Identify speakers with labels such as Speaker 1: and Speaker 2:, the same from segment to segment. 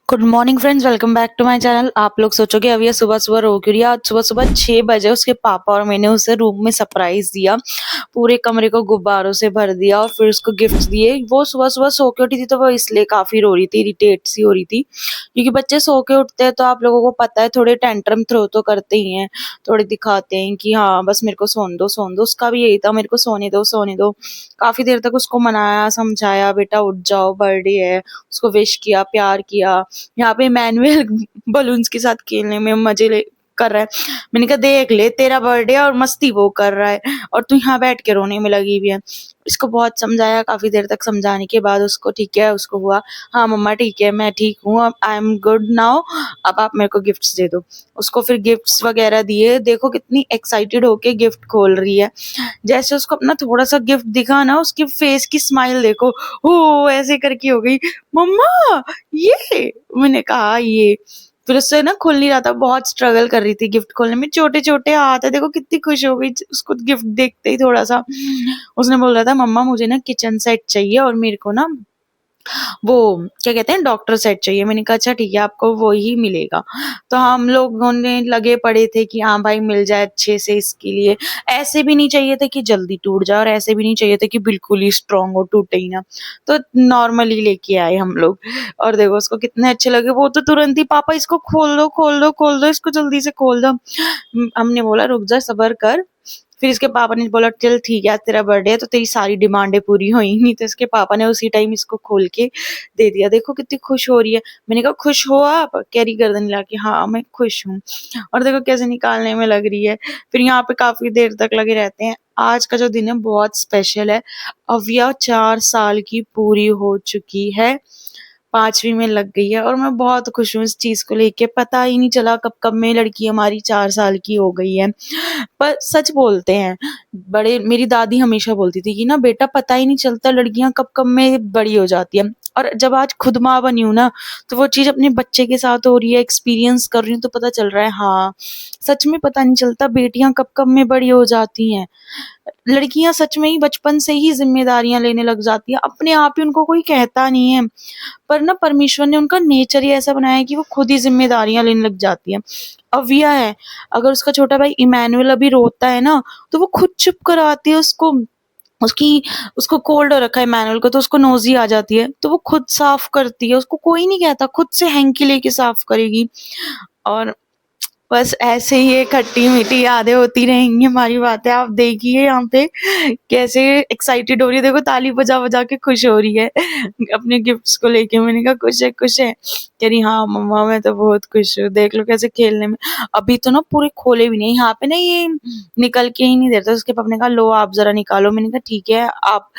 Speaker 1: Good morning friends, welcome back to my channel. आप लोग सोचोगे अब ये सुबह सुबह रो क्यों रही है। आज सुबह सुबह 6 बजे उसके पापा और मैंने उसे रूम में सरप्राइज दिया। पूरे कमरे को गुब्बारों से भर दिया और फिर उसको गिफ्ट्स दिए। वो सुबह सुबह सो के उठी थी तो वो इसलिए काफी रो रही थी, इरिटेट सी हो रही थी, क्योंकि बच्चे सो के उठते हैं तो आप लोगों को पता है थोड़े टेंट्रम थ्रो तो करते ही हैं, थोड़े दिखाते हैं कि हाँ बस मेरे को सोने दो सोने दो। उसका भी यही था, मेरे को सोने दो सोने दो। काफी देर तक उसको मनाया समझाया, बेटा उठ जाओ बर्थडे है, उसको विश किया, प्यार किया। यहाँ पे मैनुअल बलून्स के साथ खेलने में मजे ले कर रहा है। मैंने कहा देख ले, तेरा बर्थडे और मस्ती वो कर रहा है और तू यहाँ बैठ के रोने में लगी हुई है। इसको बहुत समझाया, काफी देर तक समझाने के बाद उसको ठीक है, उसको हुआ हाँ मम्मा ठीक है, मैं ठीक हूँ, अब आई एम गुड नाउ, अब आप मेरे को गिफ्ट्स दे दो। उसको फिर गिफ्ट्स वगैरह दिए। देखो कितनी एक्साइटेड होके गिफ्ट खोल रही है। जैसे उसको अपना थोड़ा सा गिफ्ट दिखा ना, उसकी फेस की स्माइल देखो, हो ऐसे करके हो गई, मम्मा ये। मैंने कहा ये। फिर उससे ना खुल नहीं रहा था, बहुत स्ट्रगल कर रही थी गिफ्ट खोलने में। छोटे छोटे हाथ है, देखो कितनी खुश हो गई उसको गिफ्ट देखते ही। थोड़ा सा उसने बोल रहा था मम्मा मुझे ना किचन सेट चाहिए और मेरे को ना वो क्या कहते हैं डॉक्टर सेट चाहिए। मैंने कहा अच्छा ठीक है, आपको वो ही मिलेगा। तो हम लोगों ने लगे पड़े थे कि हाँ भाई मिल जाए अच्छे से इसके लिए। ऐसे भी नहीं चाहिए था कि जल्दी टूट जाए और ऐसे भी नहीं चाहिए था कि बिल्कुल ही स्ट्रांग हो, टूटे ही ना। तो नॉर्मली लेके आए हम लोग। और देखो उसको कितने अच्छे लगे। वो तो तुरंत ही पापा इसको खोल दो खोल दो खोल दो, इसको जल्दी से खोल दो। हमने बोला रुक जा सब्र कर। फिर इसके पापा ने बोला चल ठीक है, आज तेरा बर्थडे है तो तेरी सारी डिमांडें पूरी होंगी। तो इसके पापा ने उसी टाइम इसको खोल के दे दिया। देखो कितनी खुश हो रही है। मैंने कहा खुश हो आप, कह रही गर्दन हिला के हाँ मैं खुश हूँ। और देखो कैसे निकालने में लग रही है। फिर यहाँ पे काफी देर तक लगे रहते हैं। आज का जो दिन है बहुत स्पेशल है। अविया 4 साल की पूरी हो चुकी है, 5वीं में लग गई है और मैं बहुत खुश हूँ इस चीज को लेके। पता ही नहीं चला कब कब में लड़की हमारी 4 साल की हो गई है। पर सच बोलते हैं बड़े, मेरी दादी हमेशा बोलती थी कि ना बेटा पता ही नहीं चलता लड़कियां कब कब में बड़ी हो जाती है। और जब आज खुद माँ बनी हूं ना, तो वो चीज अपने बच्चे के साथ हो रही है, एक्सपीरियंस कर रही हूँ, तो पता चल रहा है हाँ सच में पता नहीं चलता बेटियां कब कब में बड़ी हो जाती हैं। लड़कियां सच में ही बचपन से ही जिम्मेदारियां लेने लग जाती हैं, अपने आप ही उनको कोई कहता नहीं है। पर ना परमेश्वर ने उनका नेचर ही ऐसा बनाया है कि वो खुद ही जिम्मेदारियां लेने लग जाती है। अविया है, अगर उसका छोटा भाई इमैनुअल अभी रोता है ना, तो वो खुद चुप कराती है उसको। उसकी उसको कोल्ड हो रखा है इमैनुअल को, तो उसको नोजी आ जाती है तो वो खुद साफ करती है। उसको कोई नहीं कहता, खुद से हैंकी लेके साफ करेगी। और बस ऐसे ही ये खट्टी मीठी यादें होती रहेंगी हमारी। बातें आप देखिए यहाँ पे कैसे एक्साइटेड हो रही है। देखो ताली बजा बजा के खुश हो रही है अपने गिफ्ट्स को लेके। मैंने कहा खुश है खुश है, कह रही हाँ मम्मा मैं तो बहुत खुश हूँ, देख लो कैसे खेलने में। अभी तो ना पूरे खोले भी नहीं यहाँ पे ना, ये निकल के ही नहीं देता। उसके पापा ने कहा लो आप जरा निकालो। मैंने कहा ठीक है आप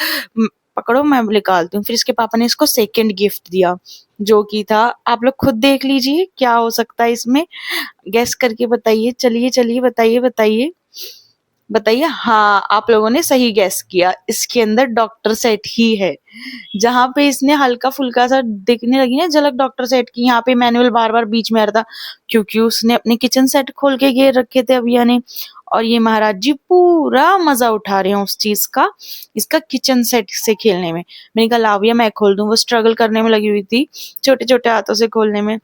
Speaker 1: पकड़ो मैं निकालती हूँ। फिर इसके पापा ने इसको सेकंड गिफ्ट दिया, जो कि था, आप लोग खुद देख लीजिए क्या हो सकता है इसमें, गेस करके बताइए। चलिए चलिए बताइए बताइए बताइए। हाँ आप लोगों ने सही गेस किया, इसके अंदर डॉक्टर सेट ही है। जहां पे इसने हल्का फुल्का सा दिखने लगी ना झलक डॉक्टर सेट की, यहाँ पे मैनुअल बार बार बीच में आ रहा था, क्योंकि उसने अपने किचन सेट खोल के घेर रखे थे अभिया ने। और ये महाराज जी पूरा मजा उठा रहे हैं उस चीज का, इसका किचन सेट से खेलने में। मैंने कहा लाविया मैं खोल दूं, वो स्ट्रगल करने में लगी हुई थी छोटे छोटे हाथों से खोलने में।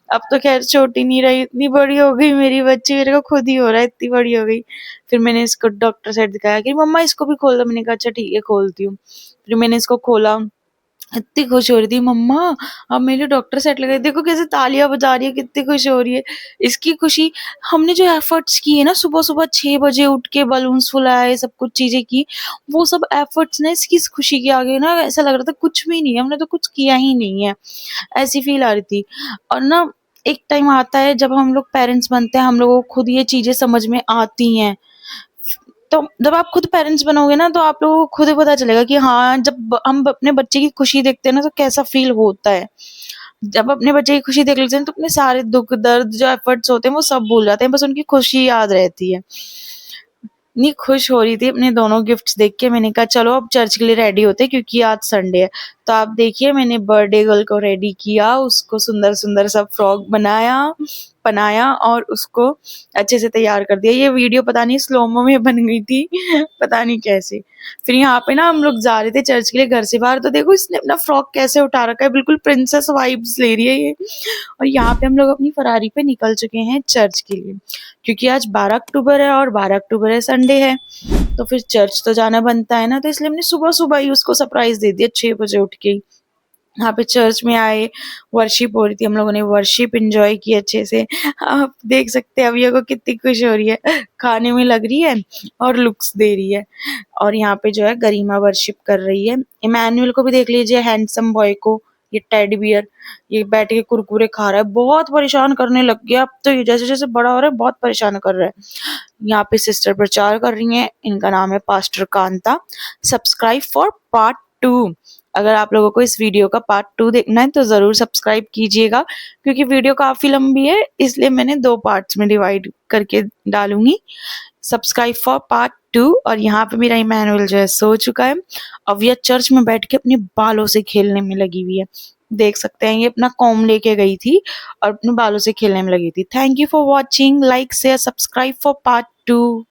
Speaker 1: अब तो खैर छोटी नहीं रही, इतनी बड़ी हो गई मेरी बच्ची, मेरे को खुद ही हो रहा है इतनी बड़ी हो गई। फिर मैंने इसको डॉक्टर सेट दिखाया कि मम्मा इसको भी खोल दो। मैंने कहा अच्छा ठीक है खोलती हूँ। फिर मैंने इसको खोला, इतनी खुश हो रही थी मम्मा अब मेरे डॉक्टर सेट लगे। देखो कैसे तालियां बजा रही है, कितनी खुश हो रही है। इसकी खुशी, हमने जो एफर्ट्स किए ना, सुबह सुबह 6 बजे उठ के बलून्स फुलाए, सब कुछ चीजें की, वो सब एफर्ट्स ने इसकी खुशी के आगे ना ऐसा लग रहा था कुछ भी नहीं है, हमने तो कुछ किया ही नहीं है, ऐसी फील आ रही थी। और ना एक टाइम आता है जब हम लोग पेरेंट्स बनते हैं, हम लोगों को खुद ये चीजें समझ में आती हैं। तो जब आप खुद पेरेंट्स बनोगे ना, तो आप लोगों को खुद ही पता चलेगा कि हाँ जब हम अपने बच्चे की खुशी देखते हैं ना, तो कैसा फील होता है। जब अपने बच्चे की खुशी देख लेते हैं तो अपने सारे दुख दर्द जो एफर्ट्स होते हैं वो सब भूल जाते हैं, बस उनकी खुशी याद रहती है। इतनी खुश हो रही थी अपने दोनों गिफ्ट्स देख के। मैंने कहा चलो अब चर्च के लिए रेडी होते हैं, क्योंकि आज संडे है। तो आप देखिए मैंने बर्थडे गर्ल को रेडी किया, उसको सुंदर-सुंदर सा फ्रॉक बनाया और उसको अच्छे से तैयार कर दिया। ये वीडियो पता नहीं स्लो-मो में बन गई थी, पता नहीं कैसे। फिर यहाँ पे ना हम लोग जा रहे थे चर्च के लिए घर से बाहर, तो देखो इसने अपना फ्रॉक कैसे उठा रखा है, बिल्कुल प्रिंसेस वाइब्स ले रही है ये। और यहाँ पे हम लोग अपनी फरारी पे निकल चुके हैं चर्च के लिए, क्योंकि आज 12 अक्टूबर है और 12 अक्टूबर है संडे है, तो फिर चर्च तो जाना बनता है ना, तो इसलिए हमने सुबह-सुबह ही उसको सरप्राइज़ दे दिया 6 बजे उठ के ही। यहाँ पे चर्च में आए, वर्शिप हो रही थी, हम लोगों ने वर्शिप एन्जॉय की अच्छे से। आप देख सकते हैं अविया को कितनी खुश हो रही है, खाने में लग रही है और लुक्स दे रही है। और यहाँ पे जो है गरिमा वर्शिप कर रही है। इमैनुअल को भी देख लीजिए, हैंडसम बॉय को, ये टेडी बियर, ये बैठ के कुरकुरे खा रहा है, बहुत परेशान करने लग गया। अब तो ये जैसे-जैसे बड़ा हो रहा है बहुत परेशान कर रहा है। यहाँ पे सिस्टर प्रचार कर रही हैं, इनका नाम है pastor Kanta. Subscribe for part 2। अगर आप लोगों को इस वीडियो का पार्ट 2 देखना है तो ज़रूर सब्सक्राइब कीजिएगा, क्योंकि वीडियो काफ़ी लंबी है, इसलिए मैंने 2 पार्ट्स में डिवाइड करके डालूँगी। Subscribe for part 2। और यहाँ पे मेरा इमैनुअल जो है सो चुका है। अब ये चर्च में बैठ के अपने बालों से खेलने में लगी हुई है। देख सकते हैं ये अपना कॉम्ब लेके गई थी और अपने बालों से खेलने में लगी थी। Thank you for watching, like share subscribe for part 2।